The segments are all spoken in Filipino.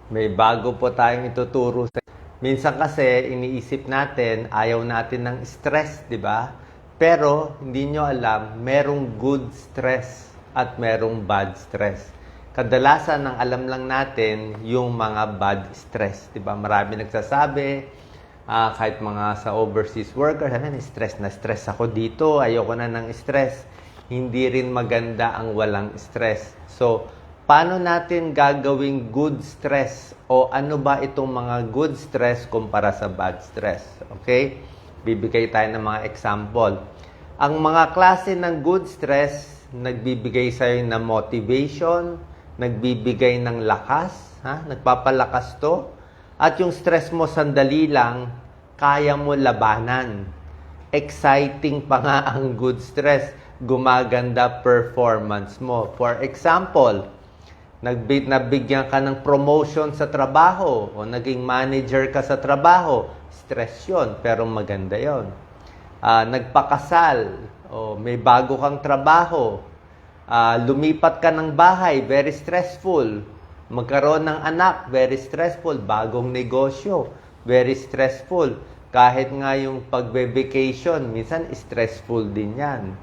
May bago po tayong ituturo sa minsan kasi iniisip natin, ayaw natin ng stress, di ba? Pero hindi nyo alam, merong good stress at merong bad stress. Kadalasan ang alam lang natin yung mga bad stress, di ba? Marami nagsasabi, kahit mga sa overseas workers, stress na stress ako dito, ayoko na ng stress. Hindi rin maganda ang walang stress. So, paano natin gagawing good stress? O ano ba itong mga good stress kumpara sa bad stress? Okay? Bibigay tayo ng mga example. Ang mga klase ng good stress, nagbibigay sa'yo ng motivation, nagbibigay ng lakas, nagpapalakas to. At yung stress mo sandali lang, kaya mo labanan. Exciting pa nga ang good stress. Gumaganda performance mo. For example, nabigyan ka ng promotion sa trabaho o naging manager ka sa trabaho, stress yun, pero maganda yun. Nagpakasal o may bago kang trabaho, lumipat ka ng bahay, very stressful. Magkaroon ng anak, very stressful. Bagong negosyo, very stressful. Kahit nga yung pagbe-vacation, minsan stressful din yan.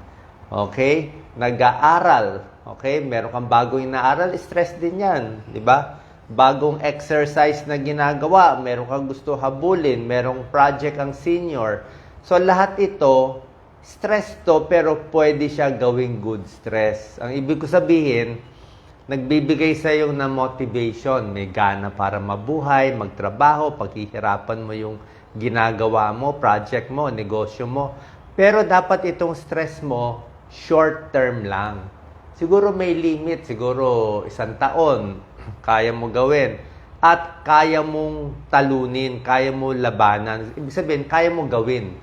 Okay? Nag-aaral. Okay? Meron kang bagong inaaral, stress din yan. Diba? Bagong exercise na ginagawa, meron kang gusto habulin, merong project ang senior. So, lahat ito, stress to, pero pwede siya gawing good stress. Ang ibig ko sabihin, nagbibigay sa iyo ng motivation. May gana para mabuhay, magtrabaho, paghihirapan mo yung ginagawa mo, project mo, negosyo mo. Pero dapat itong stress mo, short term lang. Siguro may limit, siguro 1 taon, kaya mo gawin. At kaya mong talunin, kaya mo labanan. Ibig sabihin, kaya mo gawin.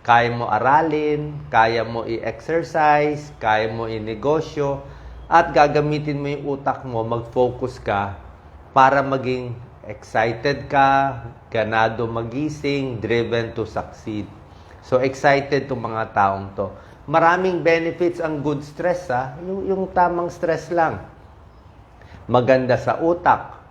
Kaya mo aralin, kaya mo i-exercise, kaya mo i-negosyo, at gagamitin mo yung utak mo, mag-focus ka para maging excited ka, ganado magising, driven to succeed. So, excited itong mga taong to. Maraming benefits ang good stress, yung tamang stress lang. Maganda sa utak.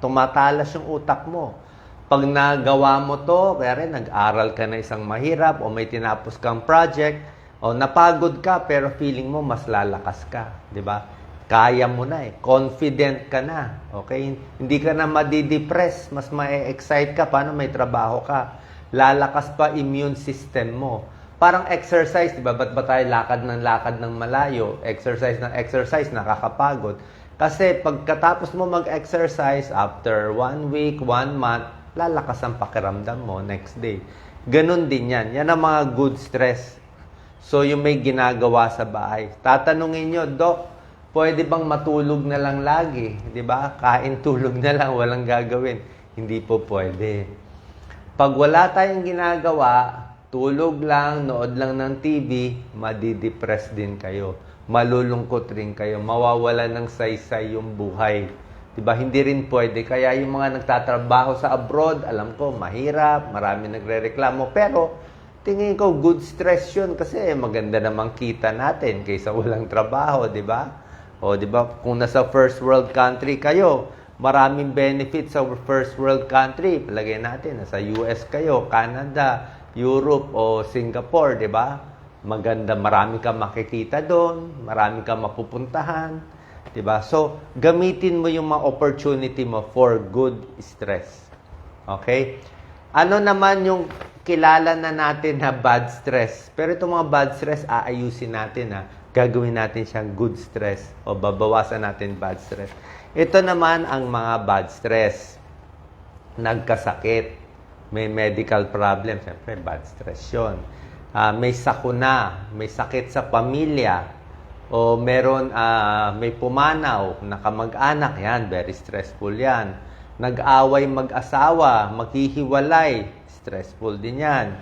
Tumatalas yung utak mo. Pag nagawa mo to, kaya rin nag-aral ka na isang mahirap o may tinapos kang project, o napagod ka pero feeling mo mas lalakas ka, 'di ba? Kaya mo na confident ka na, okay? Hindi ka na madi-depress, mas ma-excite ka paano may trabaho ka. Lalakas pa immune system mo. Parang exercise, 'di ba? Ba't ba tayo lakad ng malayo? Exercise ng exercise, nakakapagod. Kasi pagkatapos mo mag-exercise, after 1 week, 1 month, lalakas ang pakiramdam mo next day. Ganun din yan. Yan ang mga good stress. So, yung may ginagawa sa bahay. Tatanungin nyo, Doc, pwede bang matulog na lang lagi? Di ba? Kain, tulog na lang, walang gagawin. Hindi po pwede. Pag wala tayong ginagawa, tulog lang, nood lang ng TV, madidepress din kayo. Malulungkot rin kayo. Mawawala ng saysay yung buhay. Di ba? Hindi rin pwede. Kaya yung mga nagtatrabaho sa abroad, alam ko, mahirap, marami nagrereklamo. Pero, tingin ko, good stress yun kasi maganda namang kita natin kaysa walang trabaho, di ba? O, di ba, kung nasa first world country kayo, maraming benefits sa first world country. Palagay natin, nasa US kayo, Canada, Europe o Singapore, di ba? Maganda, marami kang makikita doon, marami kang mapupuntahan, di ba? So, gamitin mo yung mga opportunity mo for good stress. Okay? Ano naman yung kilala na natin na bad stress? Pero itong mga bad stress, aayusin natin Gagawin natin siyang good stress o babawasan natin bad stress. Ito naman ang mga bad stress. Nagkasakit, may medical problem, siyempre bad stress yun. May sakuna, may sakit sa pamilya, o meron, may pumanaw, nakamag-anak, yan, very stressful yan. Nag-away mag-asawa, maghihiwalay, stressful din yan.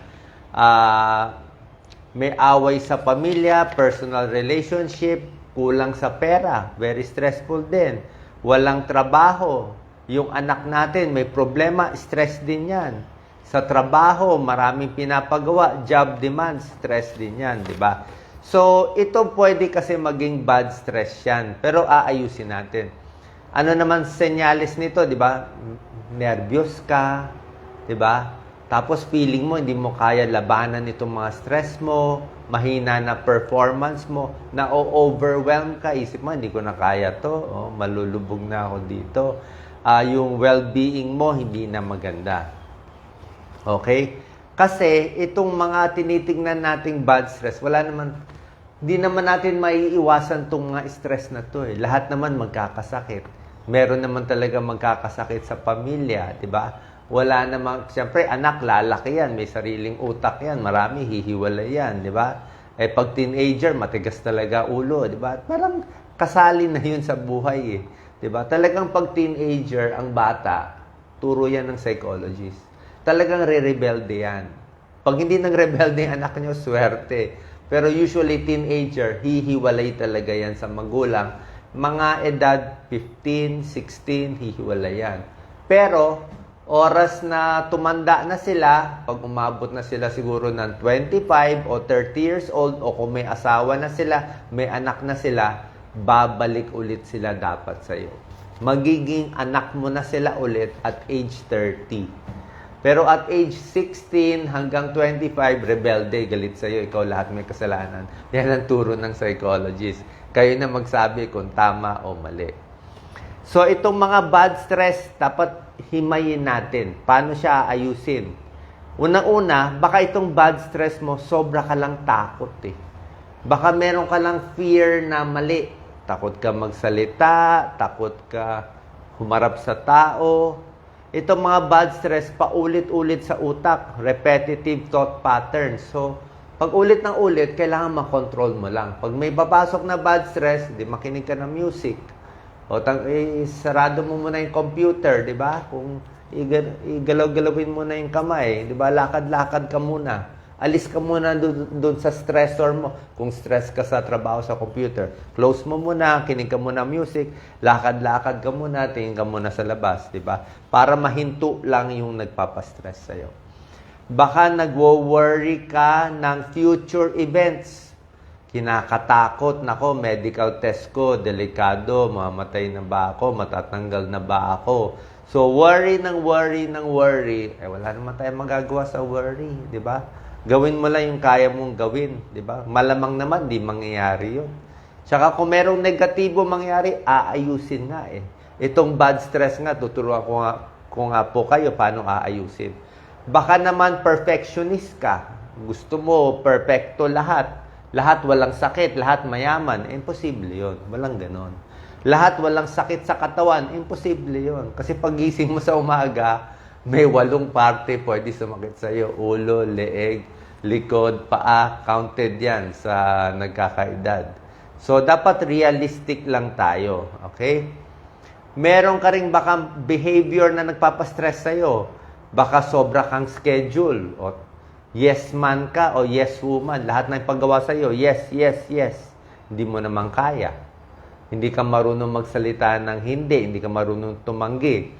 May away sa pamilya, personal relationship, kulang sa pera, very stressful din. Walang trabaho, yung anak natin may problema, stress din yan. Sa trabaho, maraming pinapagawa, job demands, stress din yan, di ba? So, ito pwede kasi maging bad stress yan, pero aayusin natin. Ano naman senyales nito, di ba? Nervyos ka, di ba? Tapos feeling mo, hindi mo kaya labanan itong mga stress mo, mahina na performance mo, na-overwhelm ka, isip mo, hindi ko na kaya to, malulubog na ako dito. Yung well-being mo, hindi na maganda. Okay? Kasi itong mga tinitingnan nating bad stress, hindi naman natin maiiwasan itong mga stress na to eh. Lahat naman magkakasakit. Meron naman talaga magkakasakit sa pamilya, di ba? Wala namang, siyempre, anak, lalaki yan, may sariling utak yan, marami, hihiwalay yan, di ba? Pag teenager, matigas talaga ulo, di ba? Parang kasali na yun sa buhay eh. Di ba? Talagang pag teenager, ang bata, turo yan ng psychologist. Talagang re-rebelde yan. Pag hindi nag-rebelde yung anak nyo, swerte. Pero usually, teenager, hihiwalay talaga yan sa magulang. Mga edad 15, 16, hihiwalay yan. Pero, oras na tumanda na sila, pag umabot na sila siguro ng 25 o 30 years old, o kung may asawa na sila, may anak na sila, babalik ulit sila dapat sa'yo. Magiging anak mo na sila ulit at age 30. Pero at age 16 hanggang 25, rebelde, galit sa'yo, ikaw lahat may kasalanan. Yan ang turo ng psychologist. Kayo na magsabi kung tama o mali. So, itong mga bad stress, dapat himayin natin. Paano siya ayusin? Unang-una, baka itong bad stress mo, sobra ka lang takot eh. Baka meron ka lang fear na mali. Takot ka magsalita, takot ka humarap sa tao. Itong mga bad stress, paulit-ulit sa utak, repetitive thought patterns. So, pag ulit ng ulit, kailangan makontrol mo lang. Pag may papasok na bad stress, di makinig ka ng music. O sarado mo muna yung computer, di ba? Kung igalaw-galawin mo na yung kamay, di ba? Lakad-lakad ka muna. Alis ka muna doon sa stressor mo. Kung stress ka sa trabaho sa computer, close mo muna, kinig ka muna music, lakad-lakad ka muna, tingin ka muna sa labas, di ba? Para mahinto lang yung nagpapastress sa'yo. Baka nagwo-worry ka ng future events. Kinakatakot, nako, medical test ko, delikado, mamatay na ba ako, matatanggal na ba ako. So, worry, wala naman tayong magagawa sa worry, di ba? Gawin mo lang yung kaya mong gawin, di ba? Malamang naman, di mangyayari yun. Tsaka kung merong negatibo mangyari, aayusin nga eh. Itong bad stress nga, tuturuan ko nga po kayo paano aayusin. Baka naman perfectionist ka. Gusto mo perfecto lahat. Lahat walang sakit, lahat mayaman. Imposible yun. Walang ganon. Lahat walang sakit sa katawan. Imposible yun. Kasi pagising mo sa umaga, may 8 parte pwede sumakit sa'yo. Ulo, leeg, likod, paa. Counted yan sa nagkakaedad. So, dapat realistic lang tayo. Okay? Meron ka rin baka behavior na nagpapastress sa'yo. Baka sobra kang schedule. O yes man ka o yes woman. Lahat ng paggawa sa'yo, yes, yes, yes. Hindi mo naman kaya. Hindi ka marunong magsalita ng hindi ka marunong tumanggi.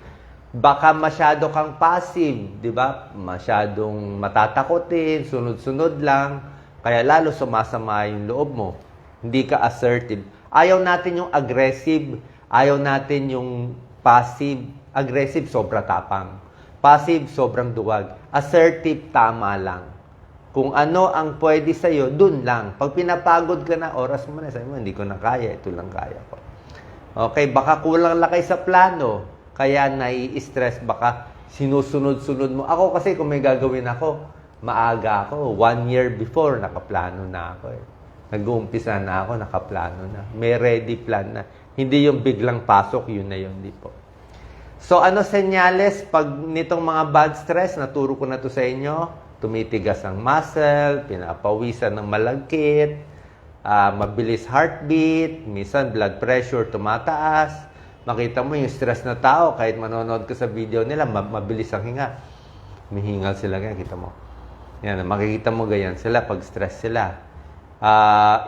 Baka masyado kang passive, di ba? Masyadong matatakotin, sunod-sunod lang. Kaya lalo sumasama yung loob mo. Hindi ka assertive. Ayaw natin yung aggressive. Ayaw natin yung passive. Aggressive, sobra tapang. Passive, sobrang duwag. Assertive, tama lang. Kung ano ang pwede sa'yo, dun lang. Pag pinapagod ka na, oras mo na, sabi mo, hindi ko na kaya, ito lang kaya ko. Okay, baka kulang lakay sa plano. Kaya nai-stress, baka sinusunod-sunod mo. Ako kasi kung may gagawin ako, maaga ako. 1 year before, nakaplano na ako eh. Nag-uumpisa na ako, nakaplano na. May ready plan na. Hindi yung biglang pasok, yun na yun, di po. So, ano senyales pag nitong mga bad stress, naturo ko na to sa inyo, tumitigas ang muscle, pinapawisan ng malagkit, mabilis heartbeat, minsan blood pressure tumataas. Makita mo yung stress na tao, kahit manonood ka sa video nila, mabilis ang hinga. Mihingal sila, ganyan, kita mo. Yan, makikita mo ganyan sila pag stress sila.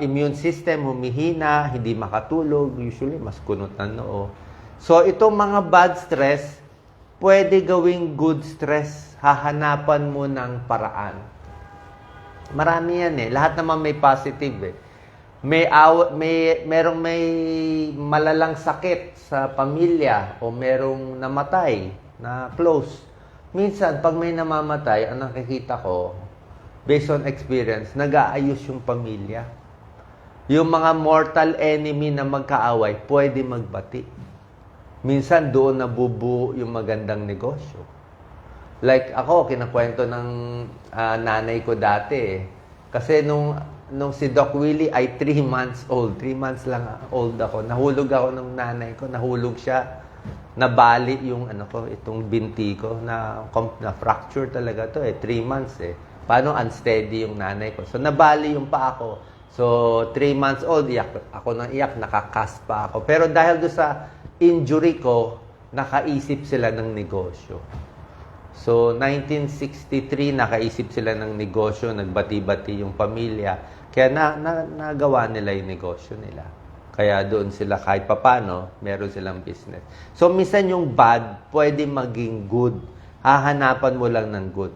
Immune system, humihina, hindi makatulog, usually mas kunot ng noo. So, itong mga bad stress, pwede gawing good stress. Hahanapan mo ng paraan. Marami yan eh. Lahat naman may positive eh. Merong may malalang sakit sa pamilya o merong namatay na close. Minsan, pag may namamatay, ang nakikita ko, based on experience, nag-aayos yung pamilya. Yung mga mortal enemy na magkaaway, pwede magbati. Minsan, doon nabubuo yung magandang negosyo. Like ako, kinakwento ng nanay ko dati. Kasi nung si Doc Willie ay 3 months old. 3 months lang old ako. Nahulog ako ng nanay ko. Nahulog siya. Nabali yung itong binti ko. Na fracture talaga to 3 months Paano unsteady yung nanay ko. So, nabali yung pa ako. So, 3 months old, iyak ako nang iyak, nakakast pa ako. Pero dahil doon sa injury ko, nakaisip sila ng negosyo. So, 1963, nakaisip sila ng negosyo, nagbati-bati yung pamilya. Kaya nagawa nila yung negosyo nila. Kaya doon sila kahit papano, meron silang business. So, minsan yung bad, pwede maging good. Hahanapan mo lang ng good.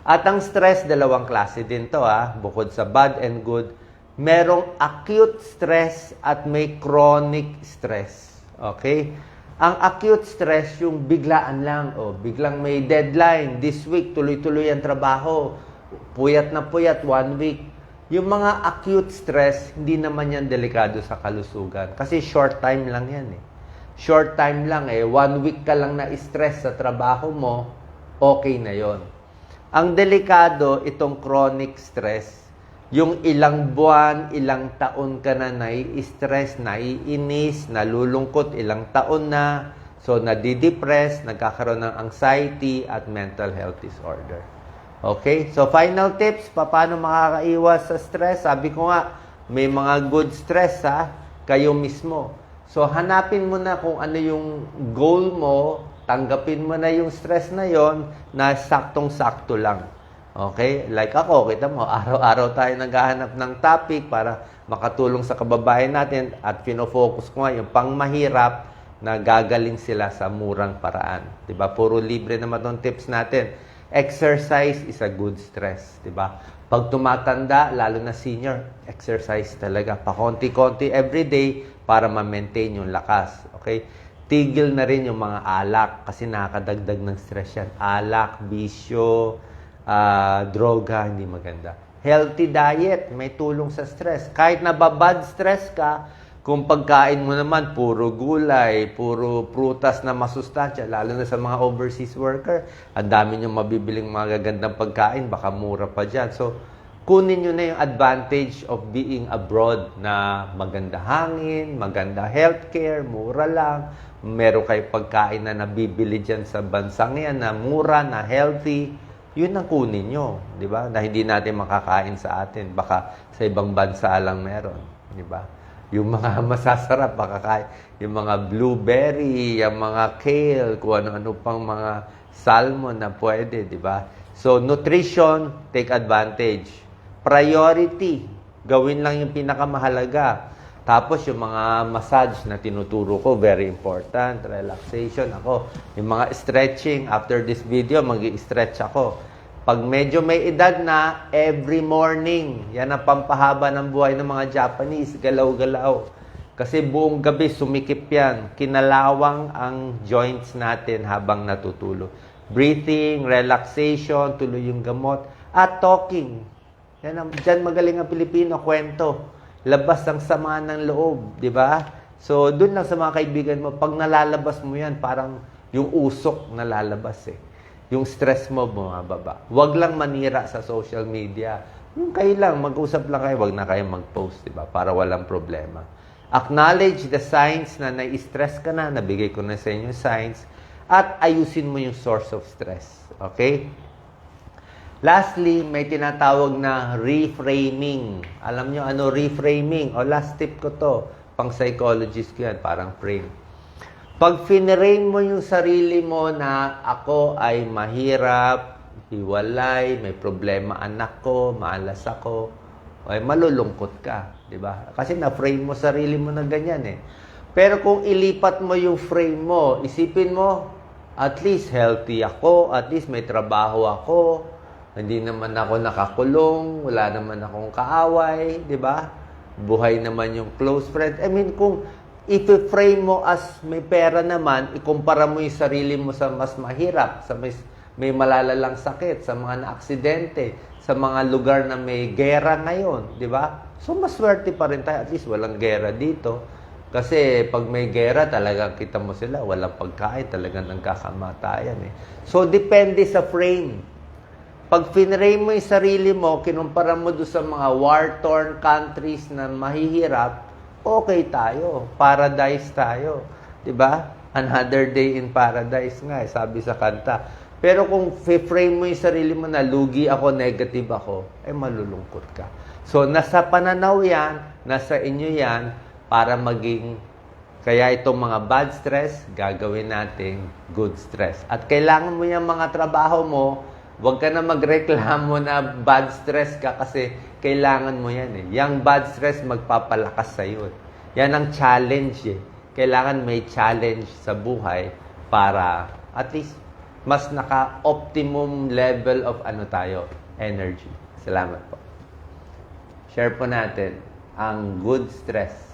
At ang stress, dalawang klase din to bukod sa bad and good. Merong acute stress at may chronic stress. Okay? Ang acute stress, yung biglaan lang. Biglang may deadline. This week, tuloy-tuloy ang trabaho. Puyat na puyat, 1 week. Yung mga acute stress, hindi naman yan delikado sa kalusugan. Kasi short time lang yan Short time lang 1 week ka lang na stress sa trabaho mo, okay na yon. Ang delikado, itong chronic stress, yung ilang buwan, ilang taon ka na nai-stress, naiinis, nalulungkot, ilang taon na. So, nadidepress, nagkakaroon ng anxiety at mental health disorder. Okay? So, final tips, paano makakaiwas sa stress? Sabi ko nga, may mga good stress kayo mismo. So, hanapin mo na kung ano yung goal mo, tanggapin mo na yung stress na yon na saktong-sakto lang. Okay? Like ako, kita mo, araw-araw tayo naghahanap ng topic para makatulong sa kababayan natin at pinofocus ko nga yung pangmahirap na gagaling sila sa murang paraan. Diba? Puro libre naman itong tips natin. Exercise is a good stress. Diba? Pag tumatanda, lalo na senior, exercise talaga. Pakonti-konti everyday para ma-maintain yung lakas. Okay? Tigil na rin yung mga alak kasi nakakadagdag ng stress yan. Alak, bisyo, droga, hindi maganda. Healthy diet, may tulong sa stress. Kahit nababad stress ka, kung pagkain mo naman, puro gulay, puro prutas na masustansya, lalo na sa mga overseas worker, ang dami nyo mabibiling mga gagandang pagkain, baka mura pa dyan. So, kunin nyo na yung advantage of being abroad na maganda hangin, maganda healthcare, mura lang, meron kayo pagkain na nabibili dyan sa bansang yan na mura, na healthy, yun ang kunin nyo, di ba? Na hindi natin makakain sa atin. Baka sa ibang bansa lang meron, di ba? Yung mga masasarap, makakain. Yung mga blueberry, yung mga kale, kung ano-ano pang mga salmon na pwede, di ba? So, nutrition, take advantage. Priority, gawin lang yung pinakamahalaga. Tapos, yung mga massage na tinuturo ko, very important. Relaxation, ako. Yung mga stretching, after this video, mag-i-stretch ako. Pag medyo may edad na, every morning, yan ang pampahaba ng buhay ng mga Japanese, galaw-galaw. Kasi buong gabi, sumikip yan. Kinalawang ang joints natin habang natutulog. Breathing, relaxation, tuloy yung gamot, at talking. Diyan magaling ang Pilipino, kwento. Labas ang sama ng loob, di ba? So, dun lang sa mga kaibigan mo, pag nalalabas mo yan, parang yung usok nalalabas Yung stress mo bumababa. Huwag lang manira sa social media. Yung kayo lang, mag-usap lang kayo, huwag na kayo mag-post, di ba? Para walang problema. Acknowledge the signs na nai-stress ka na, nabigay ko na sa inyo yung signs, at ayusin mo yung source of stress. Okay? Lastly, may tinatawag na reframing. Alam nyo ano reframing? O last tip ko to. Pang psychologist ko yan, parang frame. Pag finrame mo yung sarili mo na ako ay mahirap, hiwalay, may problema anak ko, maalas ako, ay malulungkot ka. Diba? Kasi na-frame mo sarili mo na ganyan Pero kung ilipat mo yung frame mo, isipin mo, at least healthy ako, at least may trabaho ako, hindi naman ako nakakulong, wala naman akong kaaway, di ba? buhay naman yung close friend. I mean, kung i-frame mo as may pera naman, ikumpara mo yung sarili mo sa mas mahirap, sa may malalalang sakit, sa mga na-aksidente, sa mga lugar na may gera ngayon, di ba? So, maswerte pa rin tayo. At least walang gera dito. Kasi pag may gera, talagang kita mo sila, walang pagkain, talagang nagkakamatayan eh. So, depende sa frame. Pag finrame mo yung sarili mo, kinumpara mo doon sa mga war-torn countries na mahihirap, okay tayo. Paradise tayo. Diba? Another day in paradise nga, sabi sa kanta. Pero kung frame mo yung sarili mo na lugi ako, negative ako, malulungkot ka. So, nasa pananaw yan, nasa inyo yan, para maging, kaya itong mga bad stress, gagawin nating good stress. At kailangan mo yung mga trabaho mo, huwag ka na magreklamo na bad stress ka kasi kailangan mo yan eh. Yang bad stress magpapalakas sa'yo. Yan ang challenge eh. Kailangan may challenge sa buhay para at least mas naka-optimum level of energy. Salamat po. Share po natin ang good stress.